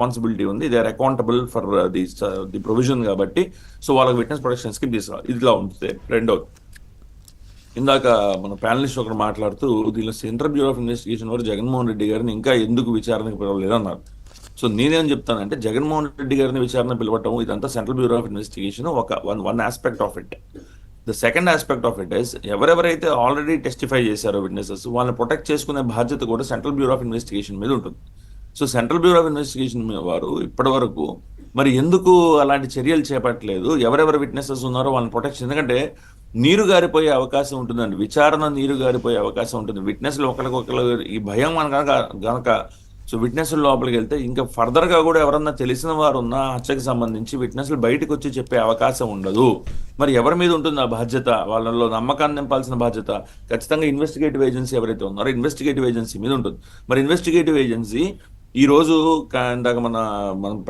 Responsibility ఉంది, they are accountable for the provision కాబట్టి so వాళ్ళకి విట్నెస్ ప్రొటెక్షన్ స్కీమ్ తీసుకురావాలి. ఇదిలా ఉంటుంది. రెండోది, ఇందాక మన ప్యానలిస్ట్ ఒకరు మాట్లాడుతూ దీనిలో సెంట్రల్ బ్యూరో ఆఫ్ ఇన్వెస్టిగేషన్ వారు జగన్మోహన్ రెడ్డి గారిని ఇంకా ఎందుకు విచారణకు పిలవలేదు అన్నారు. సో నేనేం చెప్తానంటే జగన్మోహన్ రెడ్డి గారిని విచారణ పిలవటం ఇదంతా సెంట్రల్ బ్యూరో ఆఫ్ ఇన్వెస్టిగేషన్ ఒక one aspect of it. The second aspect of it is ఎవరెవరైతే ఆల్రెడీ టెస్టిఫై చేశారో విట్నెసెస్ వాళ్ళని ప్రొటెక్ట్ చేసుకునే బాధ్యత కూడా సెంట్రల్ బ్యూరో ఆఫ్ ఇన్వెస్టిగేషన్ మీద ఉంటుంది. So central bureau of investigation వారు ఇప్పటి వరకు మరి ఎందుకు అలాంటి చర్యలు చేపట్టలేదు, ఎవరెవరు విట్నెసెస్ ఉన్నారో వాళ్ళని ప్రొటెక్షన్, ఎందుకంటే నీరు గారిపోయే అవకాశం ఉంటుందండి, విచారణ నీరు గారిపోయే అవకాశం ఉంటుంది. విట్నెస్లు ఒకరికొకరు ఈ భయం మన గనక సో విట్నెస్ల లోపలికి వెళ్తే ఇంకా ఫర్దర్గా కూడా ఎవరన్నా తెలిసిన వారు ఉన్న హత్యకు సంబంధించి విట్నెస్లు బయటకు వచ్చి చెప్పే అవకాశం ఉండదు. మరి ఎవరి మీద ఉంటుంది ఆ బాధ్యత? వాళ్ళలో నమ్మకాన్ని నింపాల్సిన బాధ్యత ఖచ్చితంగా ఇన్వెస్టిగేటివ్ ఏజెన్సీ ఎవరైతే ఉన్నారో ఇన్వెస్టిగేటివ్ ఏజెన్సీ మీద ఉంటుంది. మరి ఇన్వెస్టిగేటివ్ ఏజెన్సీ ఈ రోజు ఇందాక మన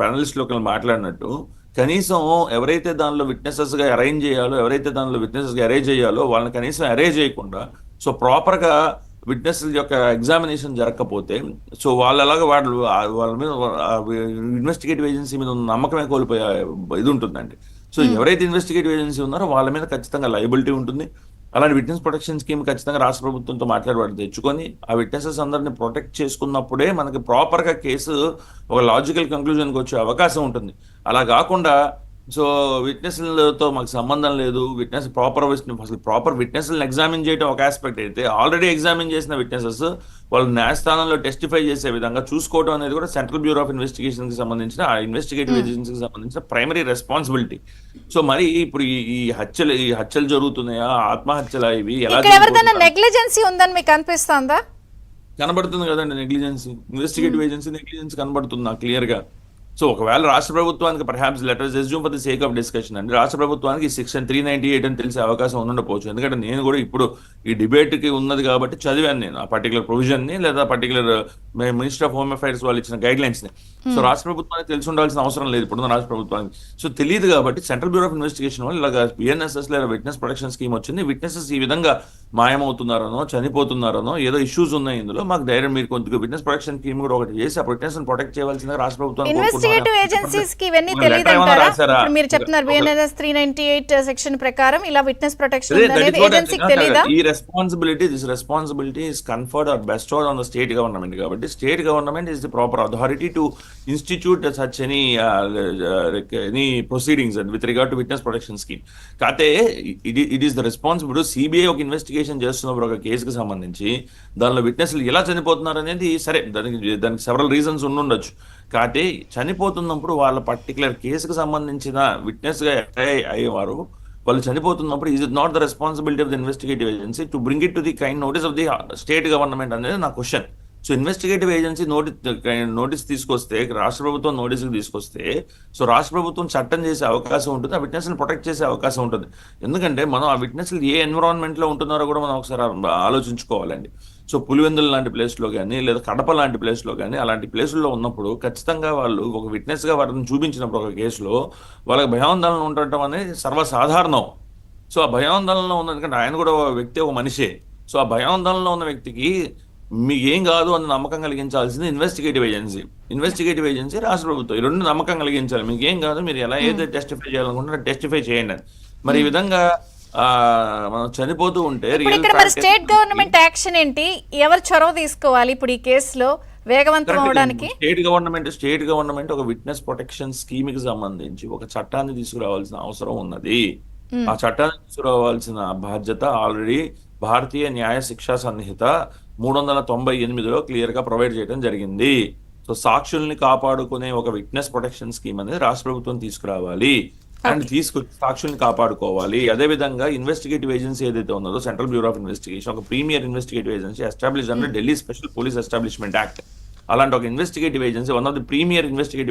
ప్యానలిస్ట్లో ఒకరు మాట్లాడినట్టు కనీసం ఎవరైతే దానిలో విట్నెసెస్గా అరేంజ్ చేయాలో, ఎవరైతే దానిలో విట్నెసెస్గా అరేంజ్ చేయాలో వాళ్ళని కనీసం అరేంజ్ చేయకుండా సో ప్రాపర్గా విట్నెస్ యొక్క ఎగ్జామినేషన్ జరగకపోతే సో వాళ్ళలాగా వాళ్ళ మీద ఇన్వెస్టిగేటివ్ ఏజెన్సీ మీద ఉన్న నమ్మకమే కోల్పోయే ఇది ఉంటుందండి. సో ఎవరైతే ఇన్వెస్టిగేటివ్ ఏజెన్సీ ఉన్నారో వాళ్ళ మీద ఖచ్చితంగా లయబిలిటీ ఉంటుంది. అలాంటి విట్నెస్ ప్రొటెక్షన్ స్కీమ్ ఖచ్చితంగా రాష్ట్ర ప్రభుత్వంతో మాట్లాడి తెచ్చుకొని ఆ విట్నెసెస్ అందరినీ ప్రొటెక్ట్ చేసుకున్నప్పుడే మనకి ప్రాపర్గా కేసు ఒక లాజికల్ కంక్లూజన్కి వచ్చే అవకాశం ఉంటుంది. అలా కాకుండా సో విట్నెస్లతో మాకు సంబంధం లేదు, విట్నెస్ ప్రాపర్ విట్నెస్లను ఎగ్జామిన్ చేయడం ఒక ఆస్పెక్ట్ అయితే, ఆల్రెడీ ఎగ్జామిన్ చేసిన విట్నెసెస్ వాళ్ళు న్యాయస్థానంలో టెస్టిఫై చేసే విధంగా చూసుకోవడం అనేది కూడా సెంట్రల్ బ్యూరో ఆఫ్ ఇన్వెస్టిగేషన్కి సంబంధించిన ఆ ఇన్వెస్టిగేటివ్ ఏజెన్సీకి సంబంధించిన ప్రైమరీ రెస్పాన్సిబిలిటీ. సో మరి ఇప్పుడు ఈ హత్యలు జరుగుతున్నాయా, ఆత్మహత్యలా, ఇవి ఎలా నెగ్లిజెన్సీ ఉందని మీకు అనిపిస్తుందా? కనబడుతుంది కదండి నెగ్లిజెన్సీ, ఇన్వెస్టిగేటివ్ ఏజెన్సీ నెగ్లిజెన్స్ కనబడుతుంది నాకు క్లియర్గా. సో ఒకవేళ రాష్ట్ర ప్రభుత్వానికి perhaps letters assume for the sake of discussion అండి, రాష్ట్ర ప్రభుత్వానికి సెక్షన్ 398 అని తెలిసే అవకాశం ఉండకపోవచ్చు. ఎందుకంటే నేను కూడా ఇప్పుడు ఈ డిబేట్కి ఉన్నది కాబట్టి చదివాను నేను ఆ పర్టికులర్ ప్రొవిజన్ని లేదా particular minister of home affairs వాళ్ళు ఇచ్చిన గైడ్ లైన్స్ని. సో రాష్ట్ర ప్రభుత్వానికి తెలిసి ఉండాల్సిన అవసరం లేదు ఇప్పుడున్న రాష్ట్ర ప్రభుత్వానికి. సో తెలియదు కాబట్టి సెంట్రల్ బ్యూరో ఆఫ్ ఇన్వెస్టిగేషన్ వాళ్ళు ఇలాగ బిఎన్ఎస్ఎస్ లేదా విట్నెస్ ప్రొటెక్షన్ స్కీమ్ వచ్చింది, విట్నెసెస్ ఈ విధంగా మాయమవుతున్నారనో చనిపోతున్నారనో ఏదో ఇష్యూస్ ఉన్నాయి ఇందులో, మాకు ధైర్యం మీరు కొంచెం విట్నెస్ ప్రొటెక్షన్ స్కీమ్ కూడా ఒకటి చేసి ఆ విట్నెస్ ప్రొటెక్ట్ చేయవలసిందిగా రాష్ట్ర ప్రభుత్వం ఇన్వెస్టిగేటివ్ ఏజెన్సీస్ కి ఇవన్నీ తెలియదంటారా? మీరు చెప్తున్నారు బిఎన్ఎస్ 398 సెక్షన్ ప్రకారం ఇలా విట్నెస్ ప్రొటెక్షన్ అనేది ఏజెన్సీకి తెలియదా? ఈ responsibility is conferred or bestowed on the state government. కాబట్టి state government is the proper authority to institute such any proceedings with regard to witness protection scheme. కాకపోతే it is the responsibility. CBI ఒక investigation చేస్తున్నప్పుడు ఒక కేసుకు సంబంధించి దానిలో విట్నెస్లు ఎలా చనిపోతున్నారు అనేది సరే దానికి సెవరల్ రీజన్స్ ఉండొచ్చు. కాకపోతే చనిపోతున్నప్పుడు వాళ్ళ పర్టికులర్ కేసుకు సంబంధించిన విట్నెస్గా అయ్యేవారు వాళ్ళు చనిపోతున్నప్పుడు is it not the responsibility of the investigative agency to bring it to the kind notice of the state government అనేది నా question. So investigative agency notice తీసుకొస్తే, రాష్ట్ర ప్రభుత్వం నోటీస్కి తీసుకొస్తే సో రాష్ట్ర ప్రభుత్వం చట్టం చేసే అవకాశం ఉంటుంది, ఆ విట్నెస్ని ప్రొటెక్ట్ చేసే అవకాశం ఉంటుంది. ఎందుకంటే మనం ఆ విట్నెస్లు ఏ ఎన్విరాన్మెంట్లో ఉంటున్నారో కూడా మనం ఒకసారి ఆలోచించుకోవాలండి. సో పులివెందుల లాంటి ప్లేస్లో కానీ లేదా కడప లాంటి ప్లేస్లో కానీ అలాంటి ప్లేసుల్లో ఉన్నప్పుడు ఖచ్చితంగా వాళ్ళు ఒక విట్నెస్గా వారిని చూపించినప్పుడు ఒక కేసులో వాళ్ళకి భయాందోళన ఉండటం అనేది సర్వసాధారణం. సో ఆ భయాందోళనలో ఉన్న, ఎందుకంటే ఆయన కూడా వ్యక్తి ఒక మనిషే. సో ఆ భయాందోళనలో ఉన్న వ్యక్తికి మీకు ఏం కాదు అని నమ్మకం కలిగించాల్సింది ఇన్వెస్టిగేటివ్ ఏజెన్సీ రాష్ట్ర ప్రభుత్వం. ఈ రెండు నమ్మకం కలిగించాలి, మీకు ఏం కాదు, మీరు ఎలా అయితే టెస్టిఫై చేయాలనుకుంటున్నారో టెస్టిఫై చేయండి అని. మరి ఈ విధంగా మనం చనిపోతూ ఉంటే స్టేట్ గవర్నమెంట్ యాక్షన్ ఏంటి? ఎవరు చొరవ తీసుకోవాలి ఇప్పుడు ఈ కేసులో వేగవంతం అవడానికి? స్టేట్ గవర్నమెంట్ ఒక విట్నెస్ ప్రొటెక్షన్ స్కీమ్ కి సంబంధించి ఒక చట్టాన్ని తీసుకురావాల్సిన అవసరం ఉన్నది. ఆ చట్టాన్ని తీసుకురావాల్సిన బాధ్యత ఆల్రెడీ భారతీయ న్యాయ శిక్షా సంహిత 398లో క్లియర్ గా ప్రొవైడ్ చేయడం జరిగింది. సో సాక్షుల్ని కాపాడుకునే ఒక విట్నెస్ ప్రొటెక్షన్ స్కీమ్ అనేది రాష్ట్ర ప్రభుత్వం తీసుకురావాలి అండ్ తీసుకొచ్చి సాక్షుల్ని కాపాడుకోవాలి. అదేవిధంగా ఇన్వెస్టిగేటివ్ ఏజెన్సీ ఏదైతే ఉన్నదో సెంట్రల్ బ్యూరో ఆఫ్ ఇన్వెస్టిగేషన్ ఒక premier investigative agency establish under Delhi special police establishment act. అలాంటి ఒక investigative agency one of the premier investigative